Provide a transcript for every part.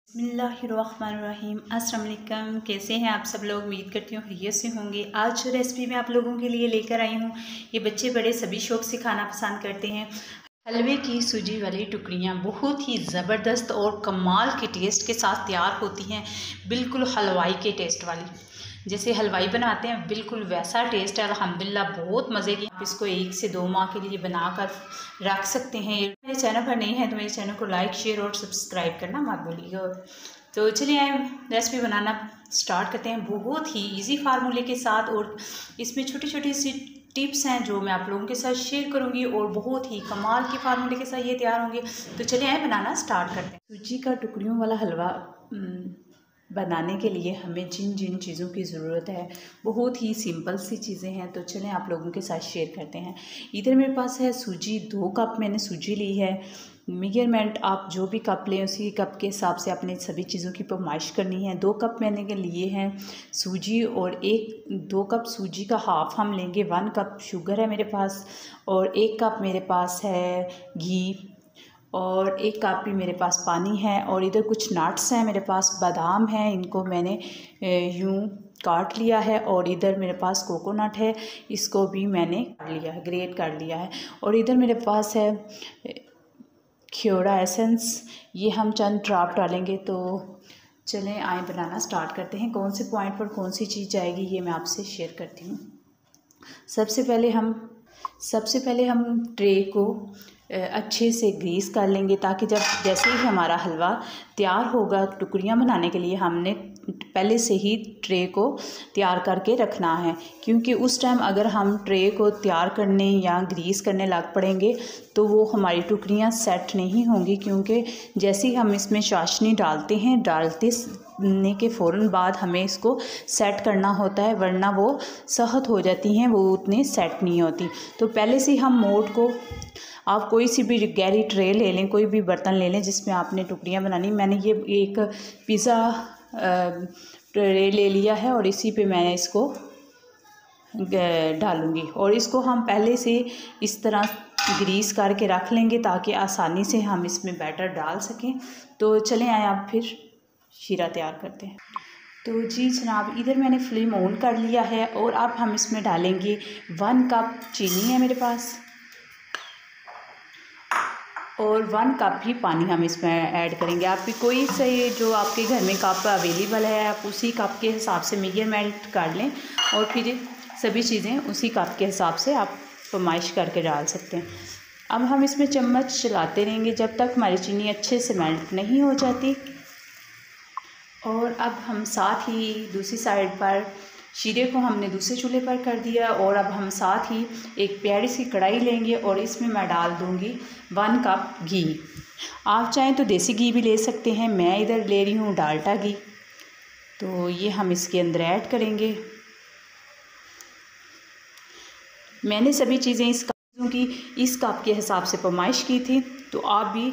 बिस्मिल्लाहिर्रहमानिर्रहीम। अस्सलाम वालेकुम। कैसे हैं आप सब लोग? उम्मीद करती हूँ खैरियत से होंगे। आज जो रेसिपी मैं आप लोगों के लिए लेकर आई हूँ, ये बच्चे बड़े सभी शौक़ से खाना पसंद करते हैं। हलवे की सूजी वाली टुकड़ियाँ बहुत ही ज़बरदस्त और कमाल के टेस्ट के साथ तैयार होती हैं। बिल्कुल हलवाई के टेस्ट वाली, जैसे हलवाई बनाते हैं बिल्कुल वैसा टेस्ट है। अल्हम्दुलिल्लाह बहुत मज़े की। आप इसको 1 से 2 माह के लिए बनाकर रख सकते हैं। मेरे चैनल पर नहीं है तो मेरे चैनल को लाइक, शेयर और सब्सक्राइब करना मत भूलिएगा। तो चलिए आए रेसिपी बनाना स्टार्ट करते हैं। बहुत ही इजी फार्मूले के साथ, और इसमें छोटी छोटी सी टिप्स हैं जो मैं आप लोगों के साथ शेयर करूंगी, और बहुत ही कमाल के फार्मूले के साथ ये तैयार होंगे। तो चलिए आए बनाना स्टार्ट करते हैं। सूजी का टुकड़ियों वाला हलवा बनाने के लिए हमें जिन जिन चीज़ों की ज़रूरत है बहुत ही सिंपल सी चीज़ें हैं। तो चलें आप लोगों के साथ शेयर करते हैं। इधर मेरे पास है सूजी, 2 कप मैंने सूजी ली है। मेजरमेंट आप जो भी कप लें उसी कप के हिसाब से अपने सभी चीज़ों की पैमाइश करनी है। 2 कप मैंने लिए हैं सूजी, और 2 कप सूजी का हाफ़ हम लेंगे। 1 कप शुगर है मेरे पास, और 1 कप मेरे पास है घी, और 1 कप भी मेरे पास पानी है। और इधर कुछ नट्स हैं मेरे पास, बादाम हैं, इनको मैंने यूँ काट लिया है। और इधर मेरे पास कोकोनट है, इसको भी मैंने काट लिया है, ग्रेट कर लिया है। और इधर मेरे पास है खियोड़ा एसेंस, ये हम चंद ड्रॉप डालेंगे। तो चलें आए बनाना स्टार्ट करते हैं। कौन से पॉइंट पर कौन सी चीज़ जाएगी ये मैं आपसे शेयर करती हूँ। सबसे पहले हम ट्रे को अच्छे से ग्रीस कर लेंगे, ताकि जैसे ही हमारा हलवा तैयार होगा टुकड़ियाँ बनाने के लिए, हमने पहले से ही ट्रे को तैयार करके रखना है। क्योंकि उस टाइम अगर हम ट्रे को तैयार करने या ग्रीस करने लग पड़ेंगे तो वो हमारी टुकड़ियाँ सेट नहीं होंगी। क्योंकि जैसे ही हम इसमें चाशनी डालते हैं, डालने के फ़ौरन बाद हमें इसको सेट करना होता है, वरना वो सहत हो जाती हैं, वो उतनी सेट नहीं होती। तो पहले से हम मोड को, आप कोई सी भी गहरी ट्रे ले लें, कोई भी बर्तन ले लें जिसमें आपने टुकड़ियाँ बनानी। मैंने ये एक पिज़्ज़ा ट्रे ले लिया है, और इसी पे मैं इसको डालूँगी। और इसको हम पहले से इस तरह ग्रीस करके रख लेंगे ताकि आसानी से हम इसमें बैटर डाल सकें। तो चलें आए आप फिर शीरा तैयार करते हैं। तो जी जनाब, इधर मैंने फ्लेम ऑन कर लिया है, और अब हम इसमें डालेंगे 1 कप चीनी है मेरे पास, और 1 कप ही पानी हम इसमें ऐड करेंगे। आप भी कोई से जो आपके घर में कप अवेलेबल है, आप उसी कप के हिसाब से मेजरमेंट कर लें, और फिर सभी चीज़ें उसी कप के हिसाब से आप पैमाइश करके डाल सकते हैं। अब हम इसमें चम्मच चलाते रहेंगे जब तक हमारी चीनी अच्छे से मेल्ट नहीं हो जाती। और अब हम साथ ही दूसरी साइड पर शीरे को हमने दूसरे चूल्हे पर कर दिया, और अब हम साथ ही एक प्यारी सी कढ़ाई लेंगे, और इसमें मैं डाल दूँगी 1 कप घी। आप चाहें तो देसी घी भी ले सकते हैं, मैं इधर ले रही हूँ डाल्डा घी। तो ये हम इसके अंदर ऐड करेंगे। मैंने सभी चीज़ें इस कप के हिसाब से पैमाइश की थी, तो आप भी,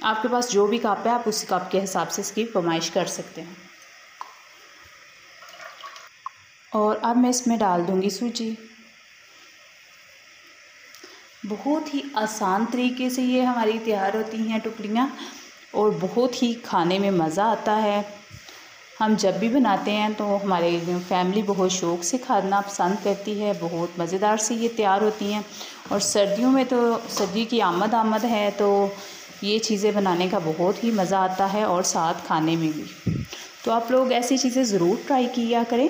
आपके पास जो भी कप है आप उसी कप के हिसाब से इसकी पैमाइश कर सकते हैं। और अब मैं इसमें डाल दूंगी सूजी। बहुत ही आसान तरीके से ये हमारी तैयार होती हैं टुकड़ियाँ, और बहुत ही खाने में मज़ा आता है। हम जब भी बनाते हैं तो हमारे फैमिली बहुत शौक़ से खाना पसंद करती है। बहुत मज़ेदार से ये तैयार होती हैं, और सर्दियों में तो सर्दी की आमद है, तो ये चीज़ें बनाने का बहुत ही मज़ा आता है, और साथ खाने में भी। तो आप लोग ऐसी चीज़ें ज़रूर ट्राई किया करें।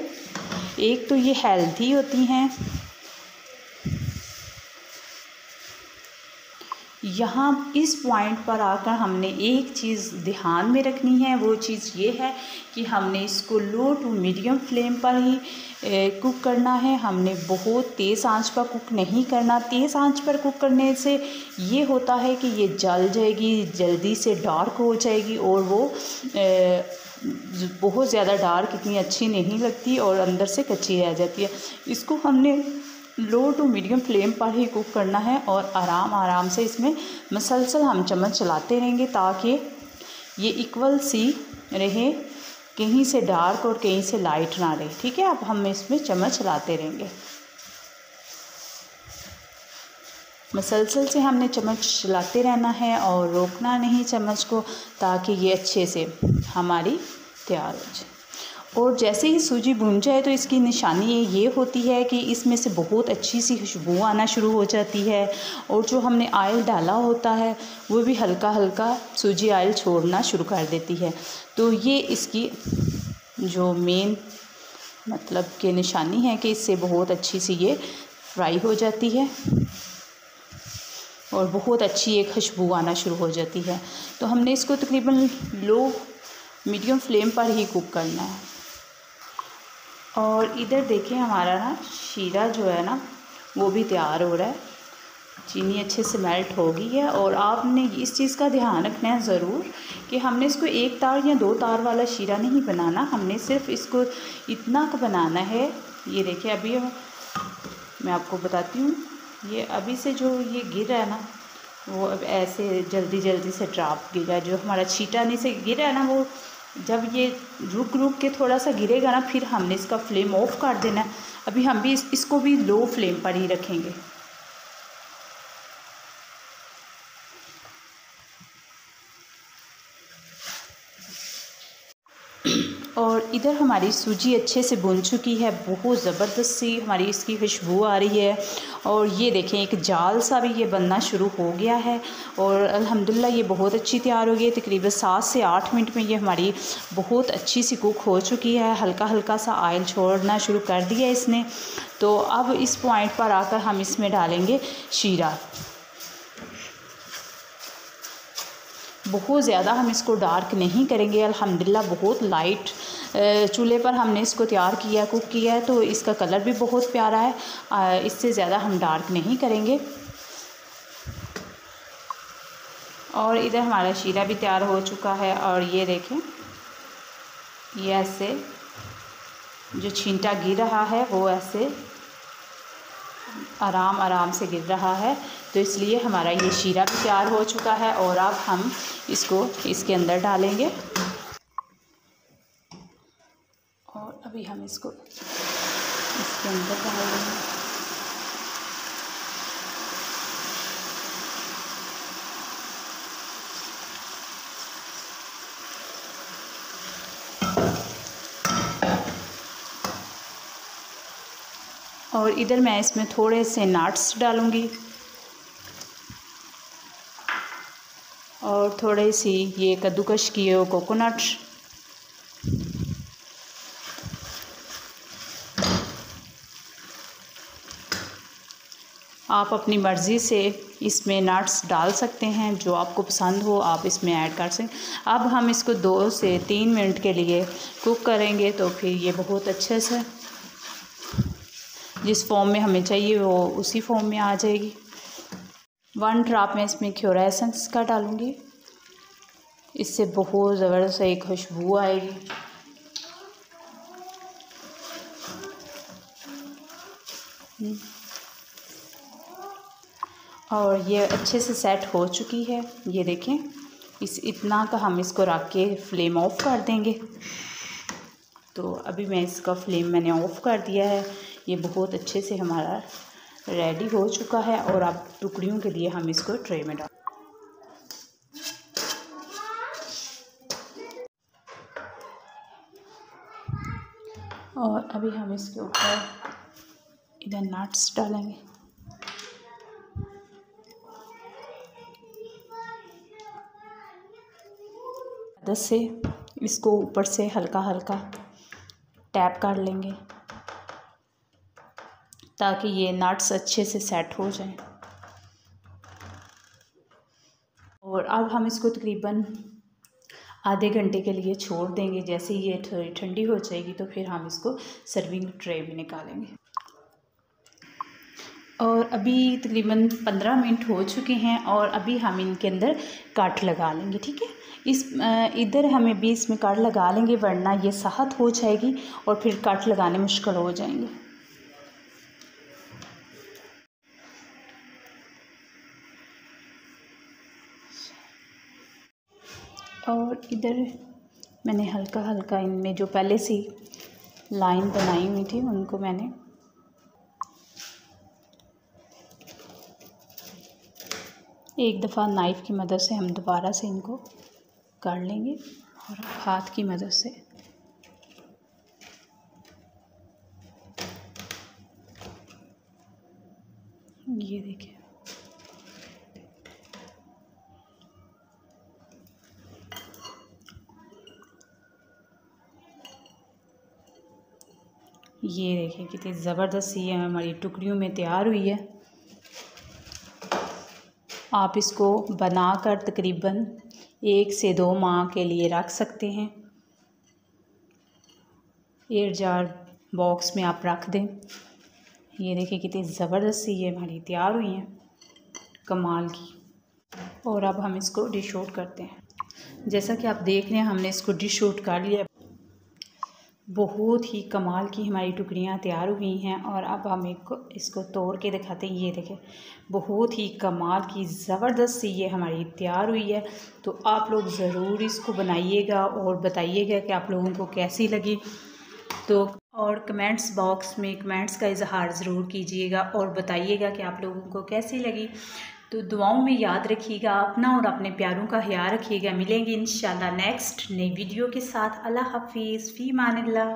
एक तो ये हेल्दी होती हैं। यहाँ इस पॉइंट पर आकर हमने एक चीज़ ध्यान में रखनी है, वो चीज़ ये है कि हमने इसको लो टू मीडियम फ्लेम पर ही कुक करना है। हमने बहुत तेज़ आंच पर कुक नहीं करना। तेज़ आंच पर कुक करने से ये होता है कि ये जल जाएगी, जल्दी से डार्क हो जाएगी, और वो बहुत ज़्यादा डार्क इतनी अच्छी नहीं लगती, और अंदर से कच्ची रह जाती है। इसको हमने लो टू मीडियम फ्लेम पर ही कुक करना है, और आराम से इसमें मसलसल हम चम्मच चलाते रहेंगे ताकि ये इक्वल सी रहे, कहीं से डार्क और कहीं से लाइट ना रहे। ठीक है, अब हम इसमें चम्मच चलाते रहेंगे। मसलसल से हमने चम्मच चलाते रहना है और रोकना नहीं चम्मच को, ताकि ये अच्छे से हमारी तैयार हो जाए। और जैसे ही सूजी भुन जाए तो इसकी निशानी ये होती है कि इसमें से बहुत अच्छी सी खुशबू आना शुरू हो जाती है, और जो हमने ऑयल डाला होता है वो भी हल्का हल्का सूजी ऑयल छोड़ना शुरू कर देती है। तो ये इसकी जो मेन मतलब कि निशानी है कि इससे बहुत अच्छी सी ये फ्राई हो जाती है और बहुत अच्छी एक खुशबू आना शुरू हो जाती है। तो हमने इसको तकरीबन लो मीडियम फ्लेम पर ही कुक करना है। और इधर देखिए हमारा ना शीरा जो है ना वो भी तैयार हो रहा है, चीनी अच्छे से मेल्ट हो गई है। और आपने इस चीज़ का ध्यान रखना है ज़रूर कि हमने इसको 1 तार या 2 तार वाला शीरा नहीं बनाना, हमने सिर्फ इसको इतना का बनाना है। ये देखिए अभी मैं आपको बताती हूँ, ये अभी से जो ये गिर रहा है ना वो अब ऐसे जल्दी जल्दी से ड्रॉप गिर रहा है। जो हमारा छीटाने से गिर रहा है ना, वो जब ये रुक रुक के थोड़ा सा गिरेगा ना, फिर हमने इसका फ्लेम ऑफ कर देना है। अभी हम भी इसको भी लो फ्लेम पर ही रखेंगे। और इधर हमारी सूजी अच्छे से भुन चुकी है, बहुत ज़बरदस्त सी हमारी इसकी खुशबू आ रही है। और ये देखें एक जाल सा भी ये बनना शुरू हो गया है और अल्हम्दुलिल्लाह ये बहुत अच्छी तैयार हो गई है। तकरीबन 7 से 8 मिनट में ये हमारी बहुत अच्छी सी कुक हो चुकी है। हल्का हल्का सा ऑयल छोड़ना शुरू कर दिया इसने। तो अब इस पॉइंट पर आकर हम इसमें डालेंगे शीरा। बहुत ज़्यादा हम इसको डार्क नहीं करेंगे, अल्हम्दुलिल्लाह बहुत लाइट चूल्हे पर हमने इसको तैयार किया, कुक किया है, तो इसका कलर भी बहुत प्यारा है। इससे ज़्यादा हम डार्क नहीं करेंगे। और इधर हमारा शीरा भी तैयार हो चुका है। और ये देखें ये ऐसे जो छींटा गिर रहा है वो ऐसे आराम आराम से गिर रहा है, तो इसलिए हमारा ये शीरा भी तैयार हो चुका है। और अब हम इसको इसके अंदर डालेंगे और अभी हम इसको इसके अंदर डालेंगे। और इधर मैं इसमें थोड़े से नट्स डालूँगी और थोड़ी सी ये कद्दूकश किए हुए कोकोनट। आप अपनी मर्ज़ी से इसमें नट्स डाल सकते हैं, जो आपको पसंद हो आप इसमें ऐड कर सकते। अब हम इसको 2 से 3 मिनट के लिए कुक करेंगे, तो फिर ये बहुत अच्छे से जिस फॉर्म में हमें चाहिए वो उसी फॉर्म में आ जाएगी। 1 ड्रॉप में इसमें क्योरा एसेंस का डालूँगी, इससे बहुत ज़बरदस्त एक खुशबू आएगी। और ये अच्छे से सेट हो चुकी है। ये देखें इस इतना का हम इसको रख के फ्लेम ऑफ कर देंगे। तो अभी मैं इसका फ्लेम मैंने ऑफ़ कर दिया है। ये बहुत अच्छे से हमारा रेडी हो चुका है। और अब टुकड़ियों के लिए हम इसको ट्रे में डाल। और अभी हम इसके ऊपर इधर नट्स डालेंगे। मदद से इसको ऊपर से हल्का हल्का टैप कर लेंगे ताकि ये नट्स अच्छे से सेट हो जाएं। और अब हम इसको तकरीबन आधे घंटे के लिए छोड़ देंगे। जैसे ही ये थोड़ी ठंडी हो जाएगी तो फिर हम इसको सर्विंग ट्रे में निकालेंगे। और अभी तकरीबन 15 मिनट हो चुके हैं और अभी हम इनके अंदर कट लगा लेंगे। ठीक है, इस इधर हमें भी इसमें कट लगा लेंगे, वरना ये सहत हो जाएगी और फिर कट लगाने मुश्किल हो जाएंगे। और इधर मैंने हल्का हल्का इनमें जो पहले से लाइन बनाई हुई थी उनको मैंने एक दफ़ा नाइफ़ की मदद से हम दोबारा से इनको काट लेंगे और हाथ की मदद से ये देखिए कितनी ज़बरदस्त ये हमारी टुकड़ियों में तैयार हुई है। आप इसको बनाकर तकरीबन 1 से 2 माह के लिए रख सकते हैं। एयर जार बॉक्स में आप रख दें। ये देखिए कितनी ज़बरदस्त ये हमारी तैयार हुई हैं, कमाल की। और अब हम इसको डिश आउट करते हैं। जैसा कि आप देख रहे हैं हमने इसको डिश आउट कर लिया। बहुत ही कमाल की हमारी टुकड़ियाँ तैयार हुई हैं और अब हम इसको तोड़ के दिखाते हैं। ये देखें बहुत ही कमाल की ज़बरदस्त सी ये हमारी तैयार हुई है। तो आप लोग ज़रूर इसको बनाइएगा और बताइएगा कि आप लोगों को कैसी लगी। तो और कमेंट्स बॉक्स में कमेंट्स का इजहार ज़रूर कीजिएगा और बताइएगा कि आप लोगों को कैसी लगी। तो दुआओं में याद रखिएगा अपना और अपने प्यारों का ख्याल रखिएगा। मिलेंगे इंशाल्लाह नेक्स्ट नई वीडियो के साथ। अल्लाह हाफिज़, फ़ी अमानिल्लाह।